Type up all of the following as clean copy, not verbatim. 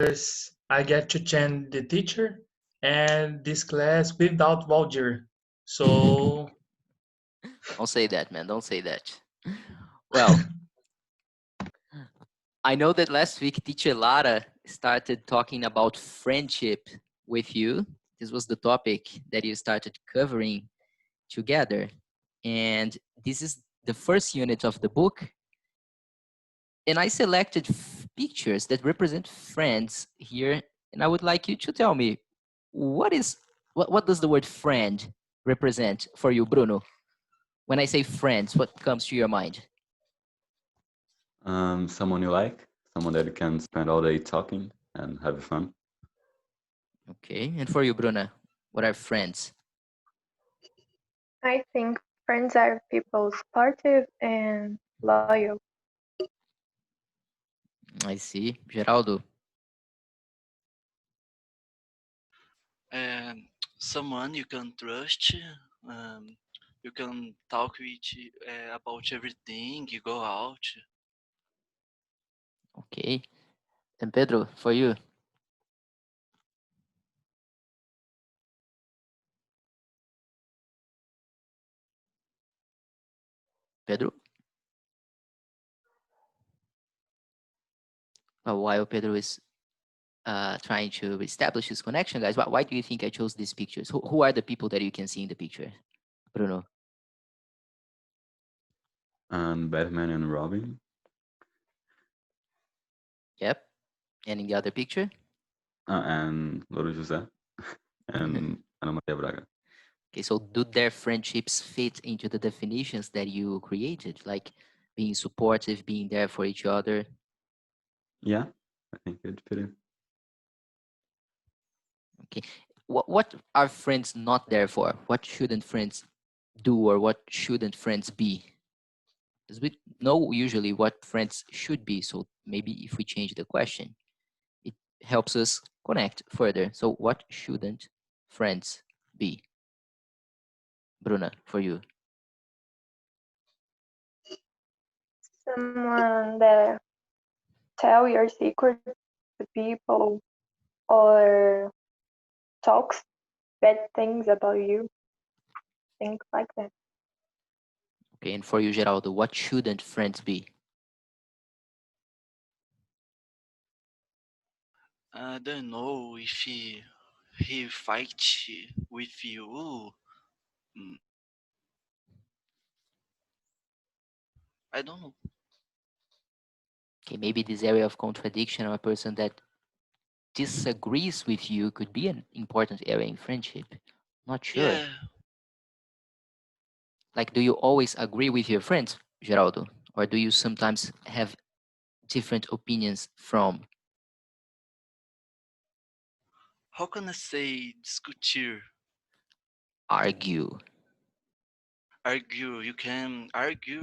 I get to change the teacher and this class without voucher. So Don't say that, man. Don't say that. Well, I know that last week teacher Lara started talking about friendship with you. This was the topic that you started covering together. And this is the first unit of the book. And I selected pictures that represent friends here. And I would like you to tell me what does the word friend represent for you, Bruno? When I say friends, what comes to your mind? Someone you like, someone that you can spend all day talking and have fun. Okay. And for you, Bruna, what are friends? I think friends are people supportive and loyal. I see. Geraldo. Someone you can trust. You can talk with about everything. You go out. Okay. And Pedro, for you? Pedro? While Pedro is trying to establish his connection, guys, why do you think I chose these pictures? Who are the people that you can see in the picture? Bruno? And Batman and Robin. Yep. And in the other picture? And Louro José. And Ana Maria Braga. Okay, so do their friendships fit into the definitions that you created? Like being supportive, being there for each other? Yeah, I think it fit in. Okay. What are friends not there for? What shouldn't friends do or what shouldn't friends be? Because we know usually what friends should be. So maybe if we change the question, it helps us connect further. So what shouldn't friends be? Bruna, for you. Someone that tell your secrets to people or talks bad things about you. Things like that. Okay, and for you, Geraldo, what shouldn't friends be? I don't know if he fight with you. Mm, I don't know. Okay, maybe this area of contradiction or a person that disagrees with you could be an important area in friendship. Not sure. Yeah, Like, do you always agree with your friends, Geraldo? Or do you sometimes have different opinions from? how can I say discutir? Argue. Argue. You can argue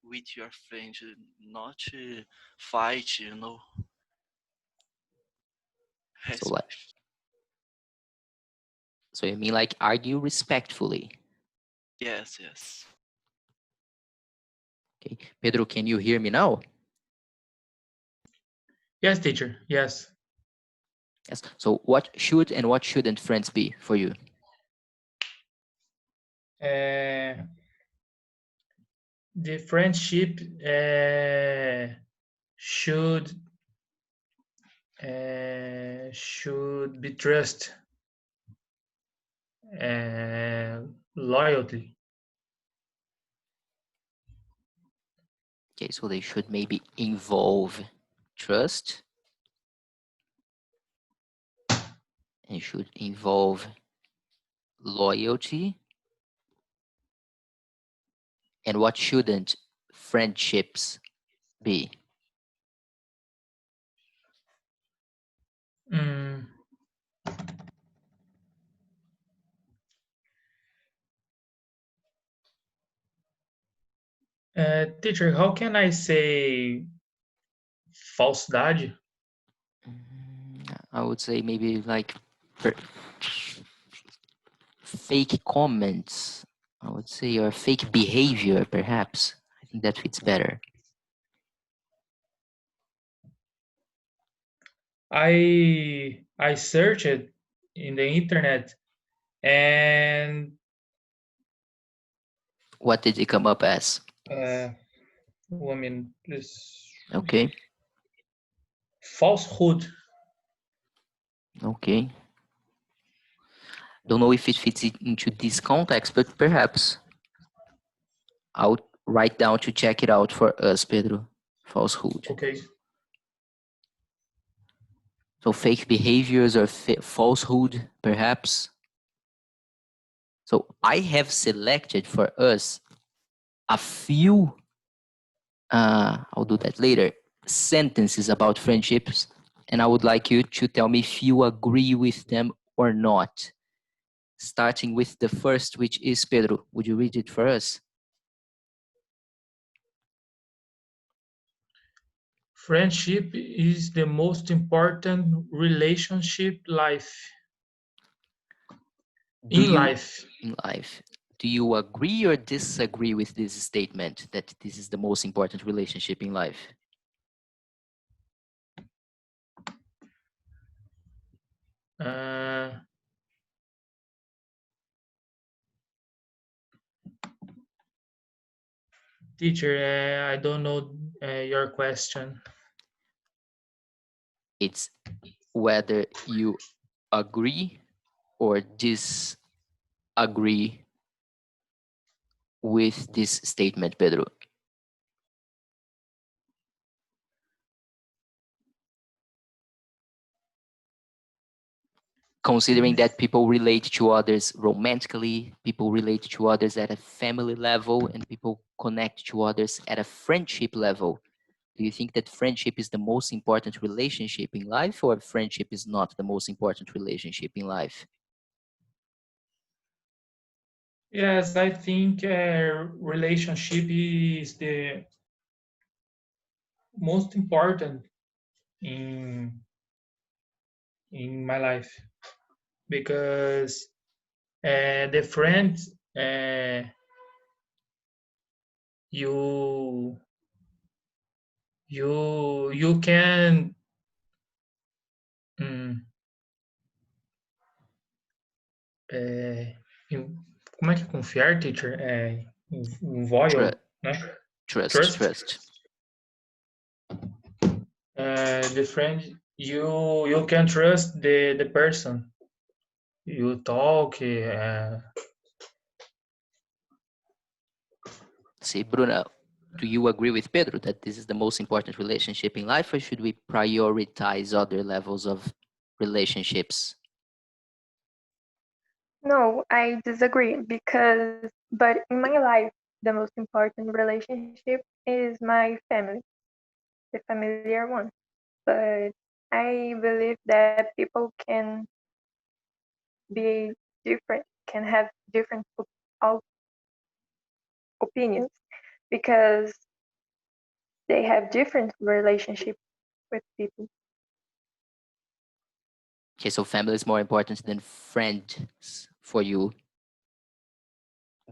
with your friends, not fight. You know. So like, so you mean like argue respectfully? Yes, yes. Okay, Pedro, can you hear me now? yes, teacher. Yes. Yes. So what should and what shouldn't friends be for you? The friendship should be trust and loyalty. Okay, so they should maybe involve trust and should involve loyalty. And what shouldn't friendships be? Mm. Teacher, how can I say falsidade? I would say maybe like fake comments, I would say, or fake behavior, perhaps. I think that fits better. I searched it in the internet, and What did it come up as? 1 minute, please. Okay. Falsehood. Okay. Don't know if it fits into this context, but perhaps I'll write down to check it out for us, Pedro. Falsehood. Okay. So fake behaviors or falsehood, perhaps. So I have selected for us a few, I'll do that later, sentences about friendships, and I would like you to tell me if you agree with them or not. Starting with the first, which is Pedro. Would you read it for us? Friendship is the most important relationship in life. In life. Do you agree or disagree with this statement that this is the most important relationship in life? Uh, Teacher, I don't know your question. It's whether you agree or disagree with this statement, Pedro. Considering that people relate to others romantically, people relate to others at a family level, and people connect to others at a friendship level. Do you think that friendship is the most important relationship in life, or friendship is not the most important relationship in life? Yes, I think relationship is the most important in my life, because the friends you you can hum, é, como é que é confiar, teacher? Invoial, né? Trust. Trust. The friend, you can trust the person. You talk. See, Bruna, do you agree with Pedro that this is the most important relationship in life, or should we prioritize other levels of relationships? No, I disagree but in my life, the most important relationship is my family, the familiar one. But I believe that people can be different, can have different opinions because they have different relationships with people. Okay, so family is more important than friends for you,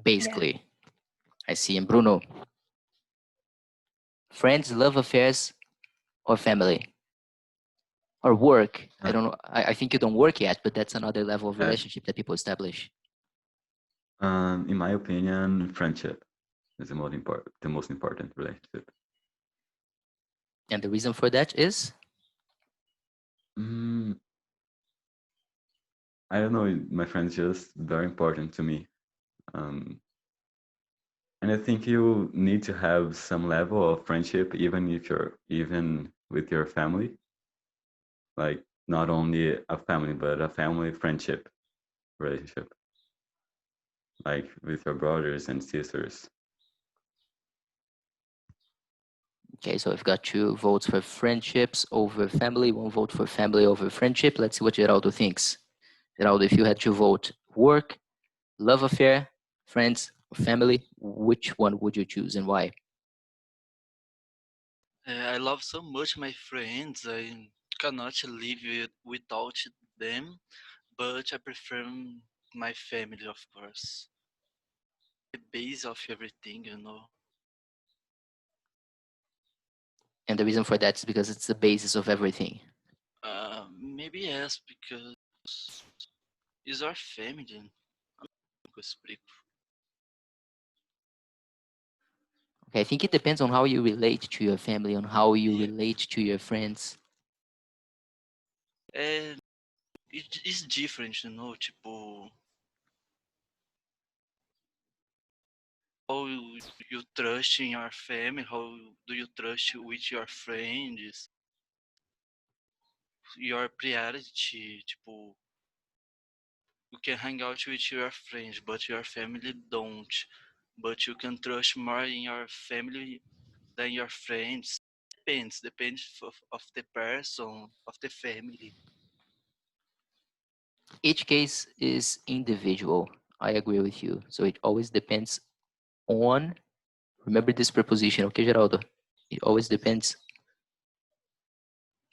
basically. I see. And Bruno, friends, love affairs, or family? Or work? I don't know. I think you don't work yet, but that's another level of relationship that people establish. In my opinion, friendship is the most important relationship. And the reason for that is? I don't know. My friends just very important to me. And I think you need to have some level of friendship, even with your family. Like not only a family, but a family friendship relationship, like with your brothers and sisters. Okay, so I've got 2 votes for friendships over family, 1 vote for family over friendship. Let's see what Geraldo thinks. Geraldo, if you had to vote work, love affair, friends, or family, which one would you choose and why? I love so much my friends. I cannot live without them, but I prefer my family, of course. The base of everything, you know. And the reason for that is because it's the basis of everything. Maybe yes, because it's our family. Eu explico. Okay, I think it depends on how you relate to your family, on how you Yeah. relate to your friends. It's different, you know, tipo, how you trust in your family, how do you trust with your friends, your priority, tipo, you can hang out with your friends, but your family don't. But you can trust more in your family than your friends. Depends of the person, of the family. Each case is individual. I agree with you. So it always depends on, remember this preposition, okay, Geraldo? It always depends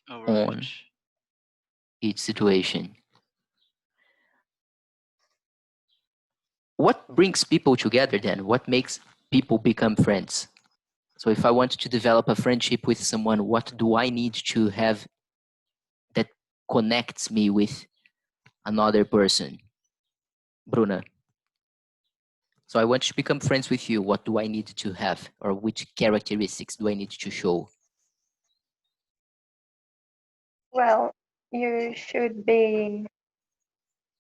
All on right. each situation. What brings people together then? What makes people become friends? So if I want to develop a friendship with someone, what do I need to have that connects me with another person? Bruna. So I want to become friends with you. What do I need to have? Or which characteristics do I need to show? Well, you should be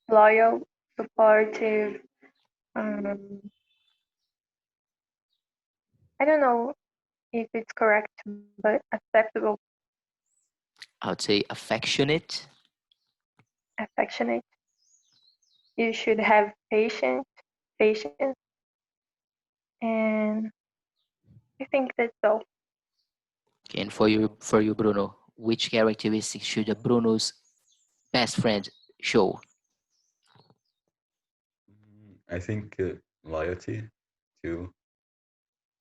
loyal, supportive. Um, I don't know if it's correct, but acceptable, I would say affectionate. affectionate. You should have patience, and I think that's all. Okay, and for you, Bruno, which characteristics should a Bruno's best friend show? I think loyalty too.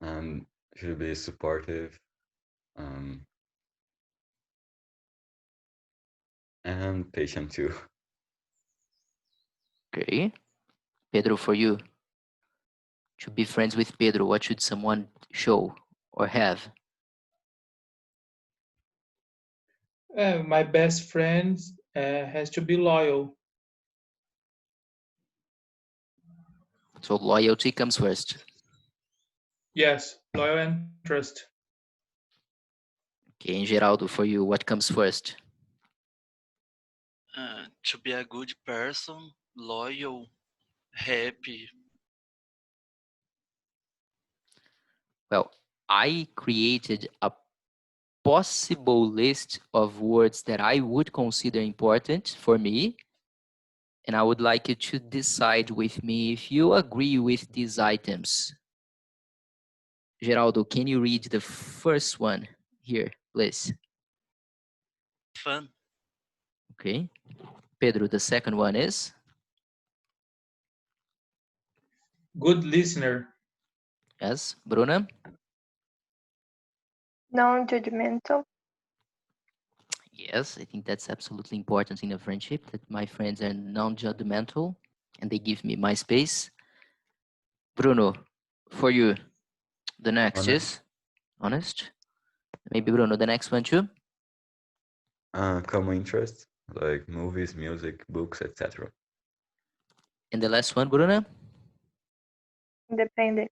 Um, should be supportive. Um, and patient too. Okay. Pedro, for you, to be friends with Pedro, what should someone show or have? My best friend has to be loyal. So loyalty comes first. Yes, loyal and trust. Okay, and Geraldo, for you, what comes first? To be a good person, loyal, happy. Well, I created a possible list of words that I would consider important for me. And I would like you to decide with me if you agree with these items. Geraldo, can you read the first one here, please? Fun. Okay. Pedro, the second one is? Good listener. Yes. Bruna? Non-judgmental, Yes, I think that's absolutely important in a friendship, that my friends are non-judgmental and they give me my space. Bruno, for you, the next Honest. is honest. Maybe Bruno, the next one too. Common interests like movies, music, books, etc. And the last one, Bruno. independent,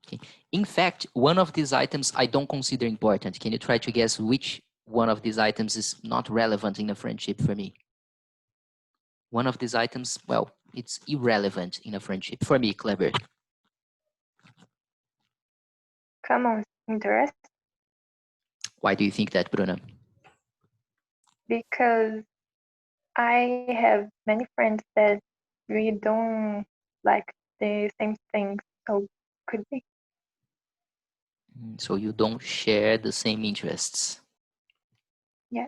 Okay. In fact, one of these items I don't consider important. Can you try to guess which one of these items is not relevant in a friendship for me? One of these items, well, it's irrelevant in a friendship for me, Clever. common interest, Why do you think that, Bruno? because I have many friends that we don't like the same things, so could be. So you don't share the same interests. Yeah.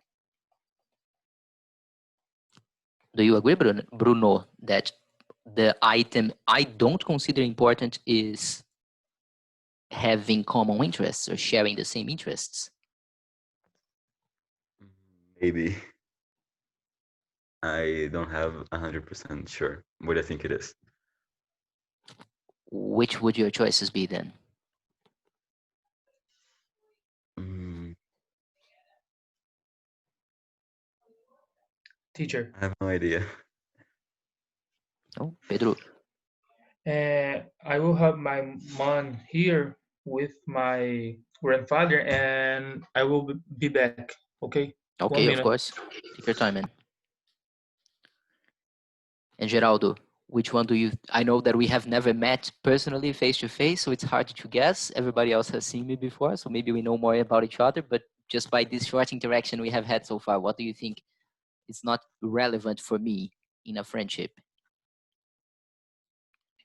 Do you agree, Bruno, that the item I don't consider important is having common interests or sharing the same interests? Maybe. I don't have 100% sure what I think it is. Which would your choices be then? Mm, teacher? I have no idea. Oh, Pedro. I will have my mom here with my grandfather, and I will be back. Okay, one Okay, of minute. course. Take your time, man. And Geraldo, which one do you? I know that we have never met personally face to face, so it's hard to guess. Everybody else has seen me before, so maybe we know more about each other. But just by this short interaction we have had so far, what do you think is not relevant for me in a friendship?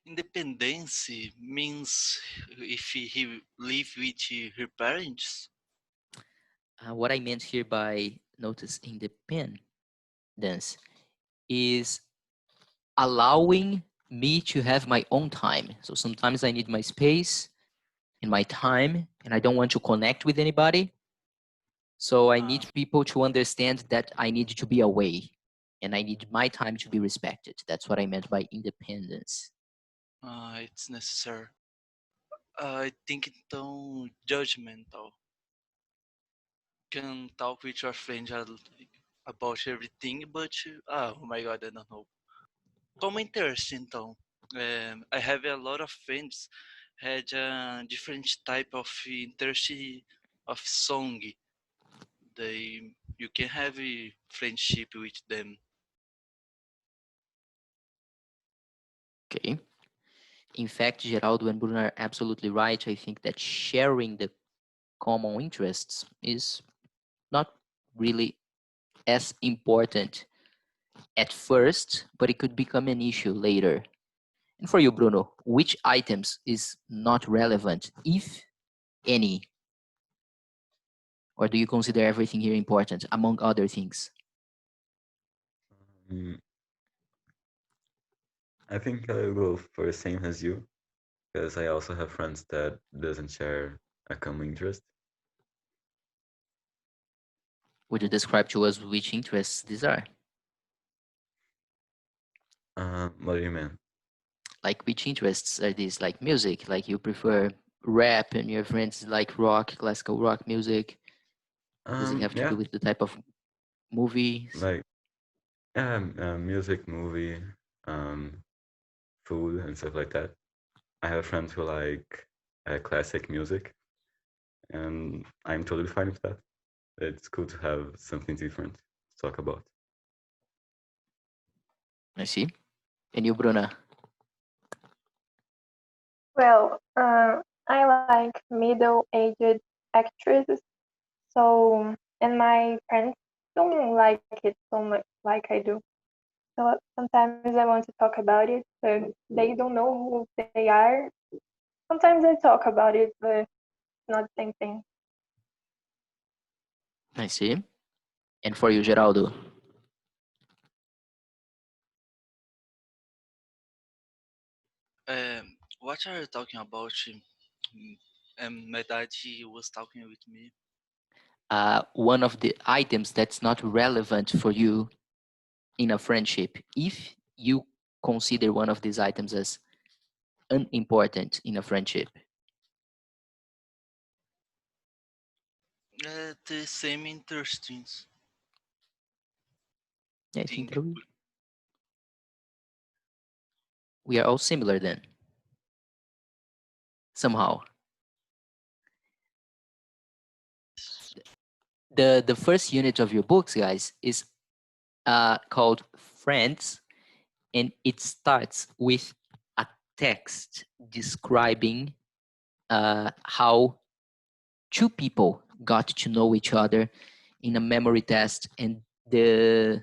Independence means if he live with her parents. What I meant here by notice independence is allowing me to have my own time. So sometimes I need my space and my time, and I don't want to connect with anybody. So I need people to understand that I need to be away and I need my time to be respected. That's what I meant by independence. It's necessary. I think então judgmental. Can talk with your friends about everything, but oh my god, I don't know. Common interest então. I have a lot of friends had a different type of interest of song. You can have a friendship with them. Okay. In fact, Geraldo and Bruno are absolutely right. I think that sharing the common interests is not really as important at first, but it could become an issue later. And for you, Bruno, which items is not relevant, if any? Or do you consider everything here important, among other things? Mm, I think I'll go for the same as you, because I also have friends that doesn't share a common interest. Would you describe to us which interests these are? What do you mean? Like which interests are these? Like music, like you prefer rap and your friends like rock, classical rock music? Does it have to Yeah, do with the type of movies? like music, movie, um, food, and stuff like that. I have friends who like classic music, and I'm totally fine with that. It's cool to have something different to talk about. I see. And you, Bruna? Well, I like middle-aged actresses, so and my friends don't like it so much like I do. So sometimes I want to talk about it, but they don't know who they are. Sometimes I talk about it, but not the same thing. I see. And for you, Geraldo? What are you talking about? My daddy was talking with me. One of the items that's not relevant for you in a friendship, if you consider one of these items as unimportant in a friendship. The same interesting Yeah, I thing. think that we are all similar then. Somehow. The first unit of your books, guys, is called Friends, and it starts with a text describing how two people got to know each other in a memory test, and the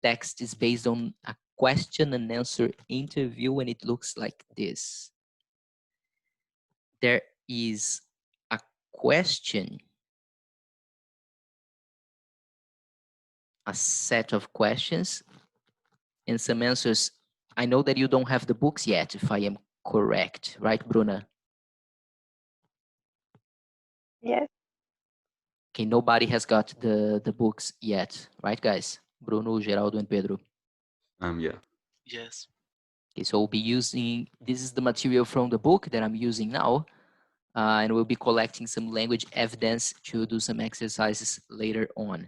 text is based on a question and answer interview, and it looks like this. There is a question, a set of questions, and some answers. I know that you don't have the books yet, if I am correct, right, Bruna? Yes, Okay, nobody has got the books yet, right, guys? Bruno, Geraldo, and Pedro. Yeah. Yes. Okay, so we'll be using, this is the material from the book that I'm using now, and we'll be collecting some language evidence to do some exercises later on.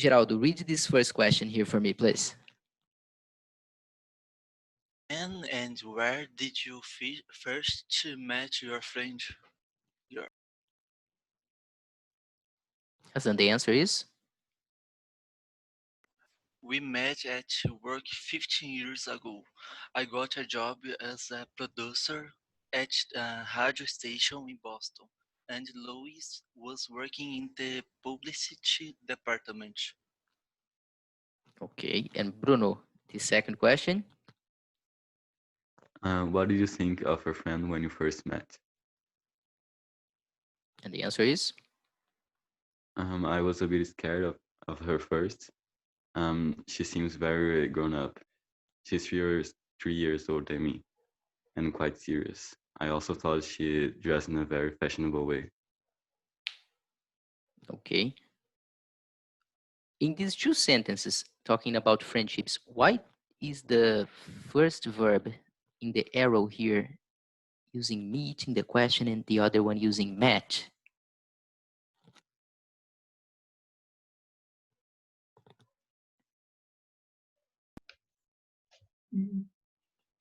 Geraldo, read this first question here for me, please. When and where did you first meet your friend? And the answer is? We met at work 15 years ago. I got a job as a producer at a radio station in Boston, and Louis was working in the publicity department. Okay, and Bruno, the second question? What did you think of your friend when you first met? And the answer is? I was a bit scared of her first. She seems very grown up. She's 3 years older than me and quite serious. I also thought she dressed in a very fashionable way. Okay. In these two sentences talking about friendships, why is the first verb in the arrow here using meet in the question and the other one using met?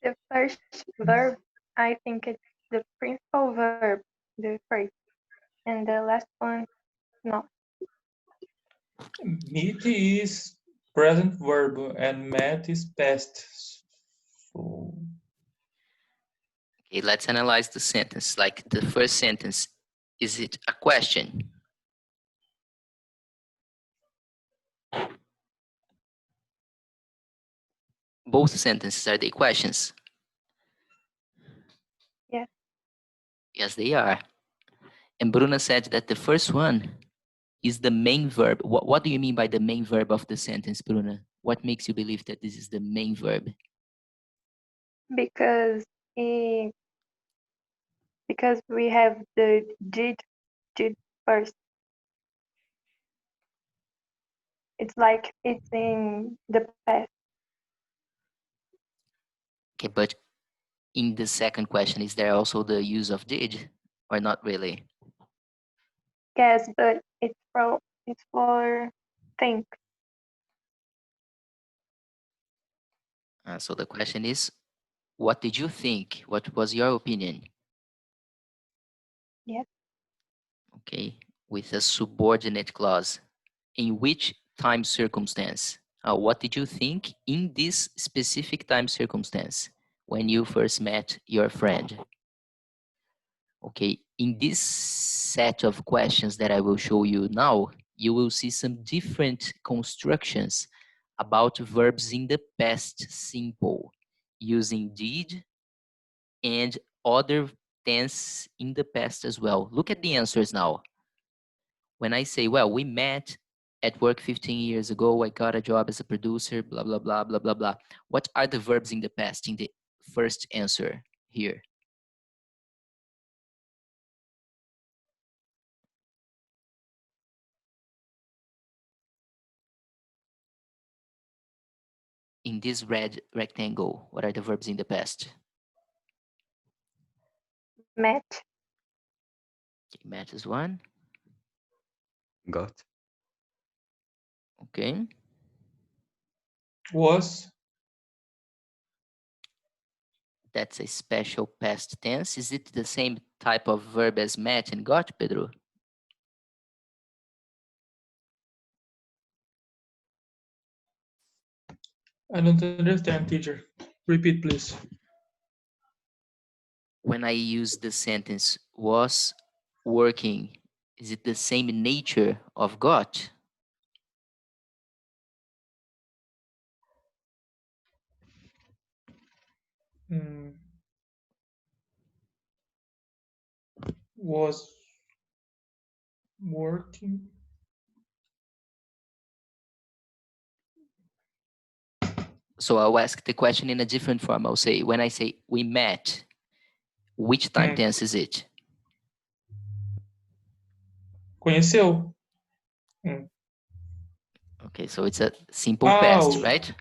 The first verb, I think it's the principal verb, the phrase, and the last one, not. Meet is present verb and met is past. So Okay, let's analyze the sentence. Like the first sentence, is it a question? Both sentences, are they questions? Yes. Yes, they are. And Bruna said that the first one is the main verb. What do you mean by the main verb of the sentence, Bruna? What makes you believe that this is the main verb? Because because we have the did first. It's like it's in the past. Okay, but in the second question, is there also the use of did or not really? Yes, but it's for think. So the question is, what did you think? What was your opinion? Yes. Okay, with a subordinate clause. In which time circumstance? What did you think in this specific time circumstance when you first met your friend? Okay, in this set of questions that I will show you now, you will see some different constructions about verbs in the past simple using did and other tense in the past as well. Look at the answers now. When I say, well, we met at work 15 years ago, I got a job as a producer, blah, blah, blah, blah, blah, blah. What are the verbs in the past in the first answer here? In this red rectangle, what are the verbs in the past? Met. Okay, met is one. Got? Okay. was That's a special past tense. Is it the same type of verb as met and got, Pedro? I don't understand, teacher. Repeat, please. When I use the sentence was working, is it the same nature of got? Mm. Was working. So I'll ask the question in a different form. I'll say, when I say we met, which time tense is it? Conheceu? Okay, so it's a simple past, Oh, right?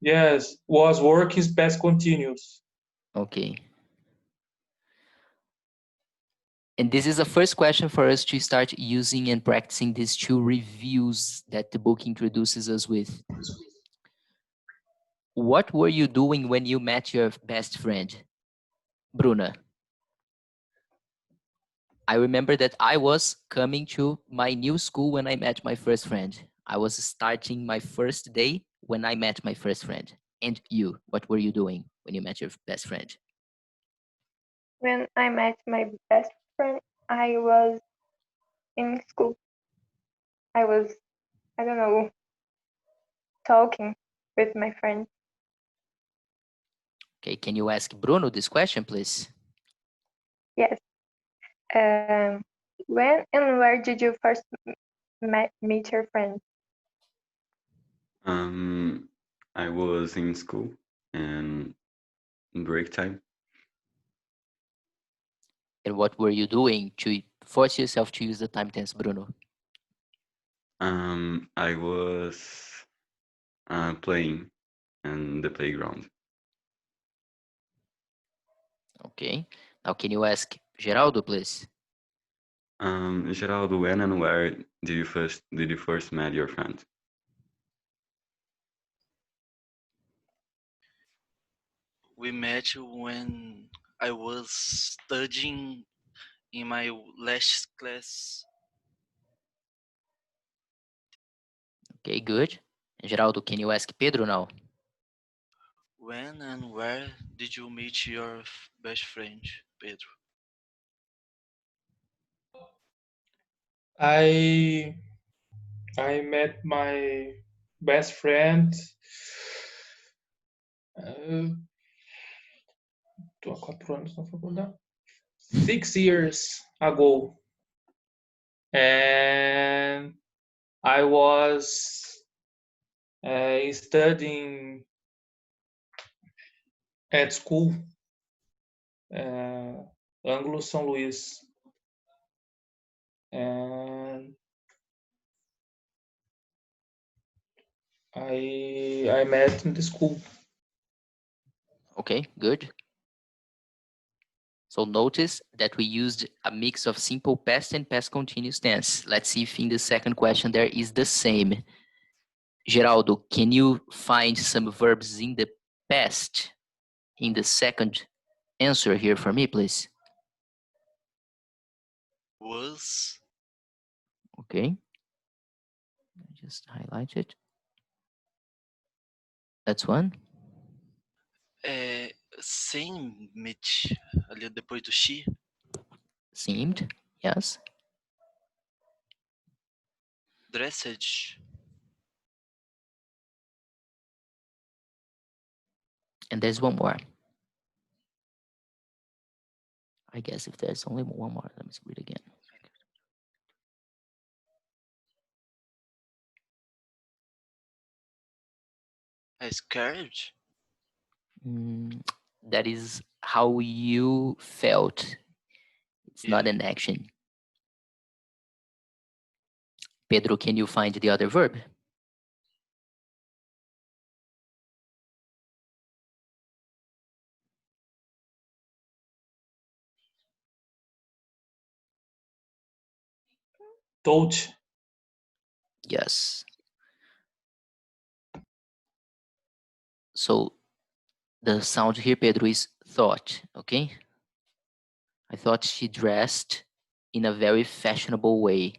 yes. Was work is past continuous. Okay. And this is the first question for us to start using and practicing these two reviews that the book introduces us with. What were you doing when you met your best friend? Bruna. I remember that I was coming to my new school when I met my first friend. I was starting my first day when I met my first friend. And you, what were you doing when you met your best friend? When I met my best friend, I was in school. I was, I don't know, talking with my friends. Okay, can you ask Bruno this question, please? Yes. When and where did you first meet your friend? I was in school and in break time. And what were you doing to force yourself to use the time tense, Bruno? I was playing in the playground. Okay. Now, can you ask Geraldo, please? Geraldo, when and where did you first met your friend? We met when I was studying in my last class. Okay, good. And Geraldo, can you ask Pedro now? When and where did you meet your best friend, Pedro? I met my best friend tô há 4 anos na faculdade. 6 years ago, and I was studying at school, Anglo São Luís, and I met in the school. Okay, good. So notice that we used a mix of simple past and past continuous tense. Let's see if in the second question there is the same. Geraldo, can you find some verbs in the past in the second answer here for me, please? Was, Okay. Just highlight it. That's one. sem meet, ali depois do she. Seemed, yes. Dressed, And there's one more. I guess if there's only one more, let me read again. scared, That is how you felt. It's not Yeah. an action. Pedro, can you find the other verb? Touch. Yes. So the sound here, Pedro, is thought, okay? I thought she dressed in a very fashionable way.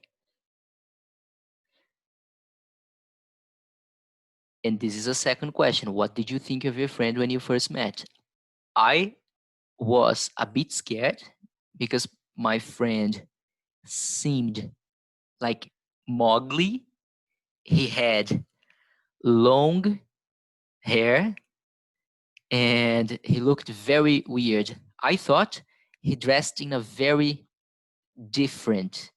And this is a second question. What did you think of your friend when you first met? I was a bit scared because my friend seemed like Mowgli. He had long hair and he looked very weird. I thought he dressed in a very different,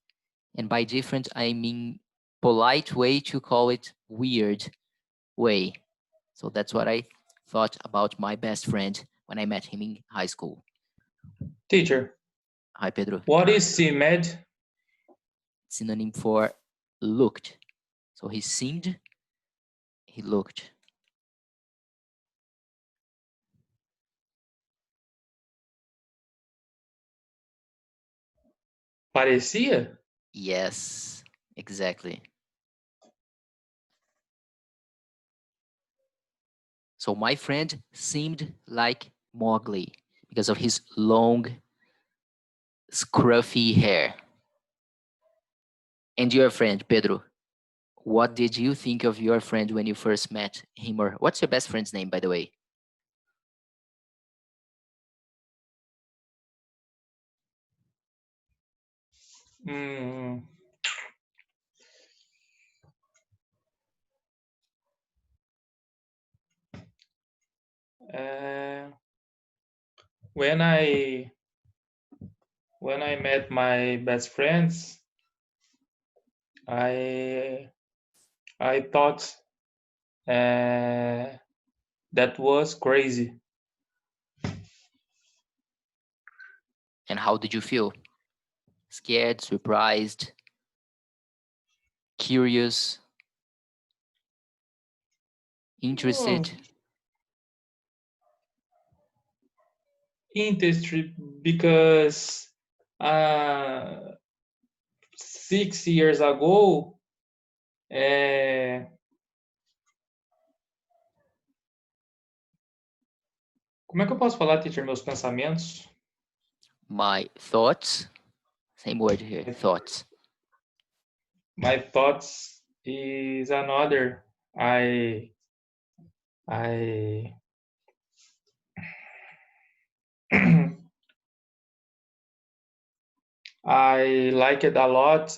and by different, I mean polite way to call it weird way. So that's what I thought about my best friend when I met him in high school. Teacher, Hi, Pedro. what is seemed? Synonym for looked. So he seemed, he looked. Parecia? Yes, exactly. So my friend seemed like Mowgli because of his long, scruffy hair. And your friend, Pedro, what did you think of your friend when you first met him or what's your best friend's name, by the way? Mm, uh, when I met my best friends, I thought that was crazy. And how did you feel? Scared, surprised, curious, Oh, interested? industry because uh, 6 years ago, como é que eu posso falar, teacher, meus pensamentos? My thoughts, same word here, thoughts. My thoughts is another. I I I like it a lot.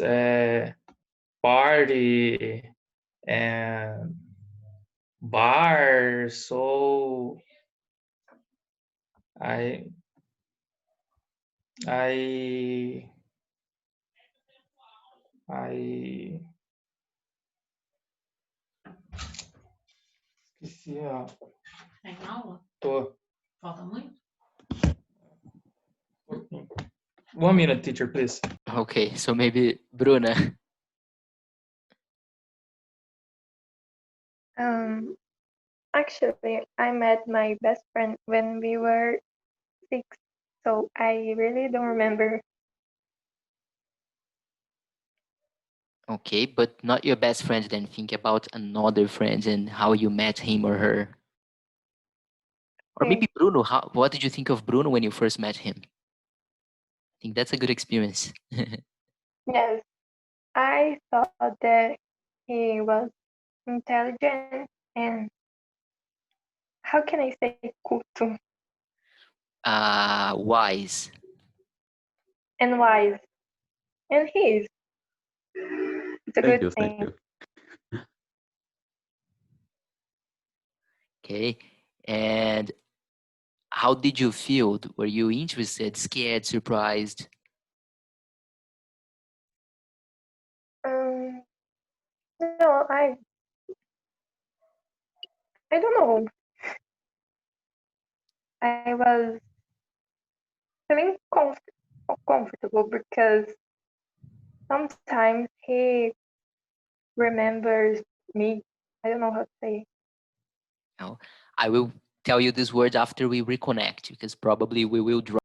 Party and bar. So I I I esqueci a. Tá em aula? Tô. Falta muito? Pouquinho. 1 minute, teacher, please. Okay, so maybe Bruna. Actually, I met my best friend when we were 6, so I really don't remember. Okay, but not your best friend, then think about another friend and how you met him or her. Or Okay. maybe Bruno, what did you think of Bruno when you first met him? I think that's a good experience. Yes, I thought that he was intelligent and how can I say culto Wise. and wise, and he is. It's a Thank good you, thank thing. you. Okay, and how did you feel? Were you interested, scared, surprised? No, I don't know. I was feeling comfortable because sometimes he remembers me. I don't know how to say. No, I will tell you this word after we reconnect because probably we will drop